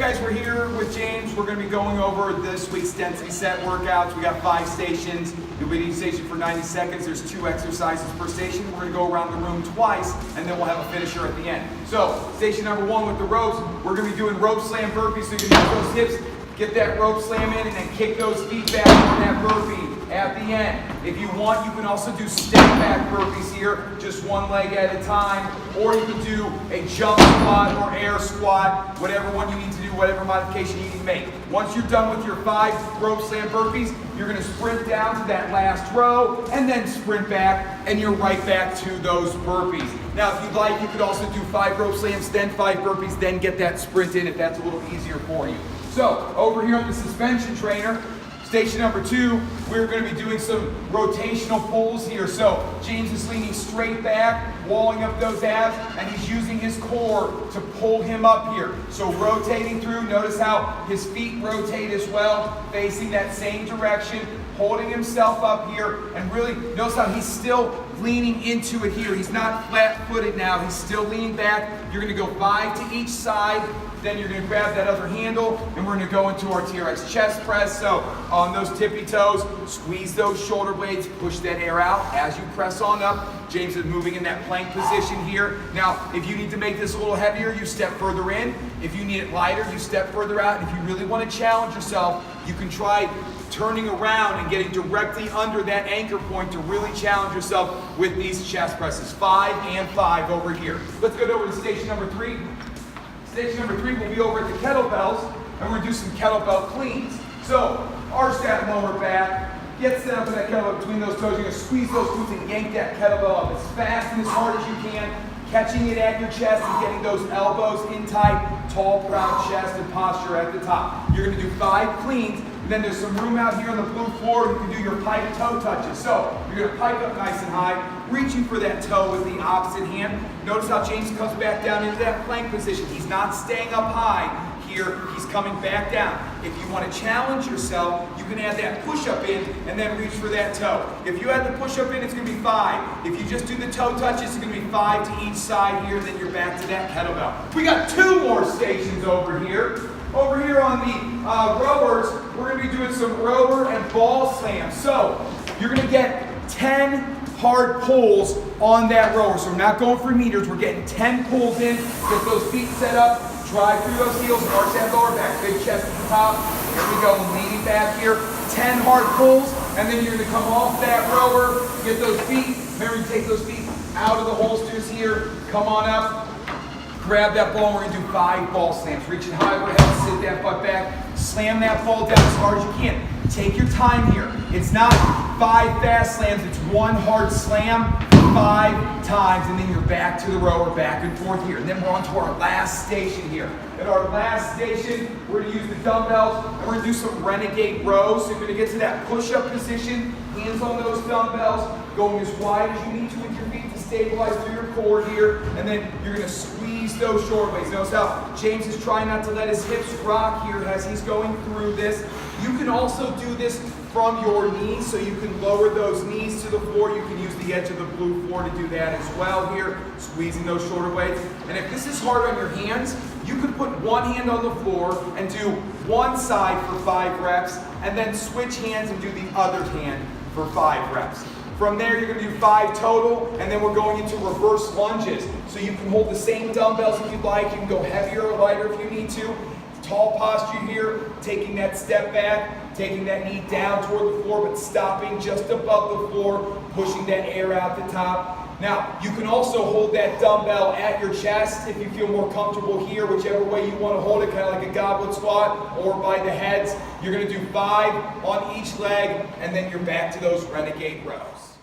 guys, we're here with James. We're going to be going over this week's density set workouts. We got 5 stations. You'll be at each station for 90 seconds. There's 2 exercises per station. We're going to go around the room twice, and then we'll have a finisher at the end. So, station number 1 with the ropes, we're going to be doing rope slam burpees, so you can use those hips, get that rope slam in, and then kick those feet back on that burpee at the end. If you want, you can also do step back burpees here, just one leg at a time, or you can do a jump squat or air squat, whatever one you need to do, whatever modification you need to make. Once you're done with your 5 rope slam burpees, you're going to sprint down to that last row and then sprint back, and you're right back to those burpees. Now, if you'd like, you could also do 5 rope slams, then 5 burpees, then get that sprint in if that's a little easier for you. So, over here on the suspension trainer, station number 2, we're going to be doing some rotational pulls here. So James is leaning straight back, walling up those abs, and he's using his core to pull him up here. So rotating through, notice how his feet rotate as well, facing that same direction, holding himself up here, and really notice how he's still leaning into it here. He's not flat-footed now, he's still leaning back. You're going to go 5 to each side. Then you're going to grab that other handle, and we're going to go into our TRX chest press. So on those tippy toes, squeeze those shoulder blades, push that air out as you press on up. James is moving in that plank position here. Now, if you need to make this a little heavier, you step further in. If you need it lighter, you step further out. And if you really want to challenge yourself, you can try turning around and getting directly under that anchor point to really challenge yourself with these chest presses. 5 and 5 over here. Let's go over to station number 3. Station number 3 will be over at the kettlebells, and we're going to do some kettlebell cleans. So, arch that lower back, get set up with that kettlebell between those toes. You're going to squeeze those glutes and yank that kettlebell up as fast and as hard as you can, catching it at your chest and getting those elbows in tight, tall, proud chest and posture at the top. You're going to do 5 cleans, and then there's some room out here on the blue floor. You can do your pipe toe touches. So, you're going to pipe up nice and high, reaching for that toe with the opposite hand. Notice how James comes back down into that plank position. He's not staying up high here, he's coming back down. If you want to challenge yourself, you can add that push-up in and then reach for that toe. If you add the push-up in, it's going to be 5. If you just do the toe touches, it's going to be 5 to each side here, then you're back to that kettlebell. We got 2 more stations over here. Over here on the rowers, we're going to be doing some rower and ball slams. So, you're going to get 10 hard pulls on that rower. So we're not going for meters, we're getting 10 pulls in, get those feet set up, drive through those heels, arch that lower back, big chest at the top. Here we go, leaning back here, 10 hard pulls, and then you're going to come off that rower, get those feet, remember to take those feet out of the holsters here, come on up, grab that ball, and we're going to do 5 ball slams. Reaching high overhead, sit that butt back, slam that ball down as hard as you can. Take your time here. It's not 5 fast slams, it's 1 hard slam 5 times, and then you're back to the rower, back and forth here. And then we're on to our last station here. At our last station, we're going to use the dumbbells, and we're going to do some renegade rows. So you're going to get to that push-up position, hands on those dumbbells, going as wide as you need to with your feet to stabilize through your core here, and then you're going to squeeze those shoulder blades. Notice how James is trying not to let his hips rock here as he's going through this. You can also do this from your knees, so you can lower those knees to the floor. You can use the edge of the blue floor to do that as well here, squeezing those shoulder blades. And if this is hard on your hands, you could put one hand on the floor and do one side for 5 reps, and then switch hands and do the other hand for 5 reps. From there, you're going to do 5 total, and then we're going into reverse lunges. So you can hold the same dumbbells if you'd like. You can go heavier or lighter if you need to. Tall posture here, taking that step back, taking that knee down toward the floor, but stopping just above the floor, pushing that air out the top. Now, you can also hold that dumbbell at your chest if you feel more comfortable here, whichever way you want to hold it, kind of like a goblet squat or by the heads. You're going to do 5 on each leg, and then you're back to those renegade rows.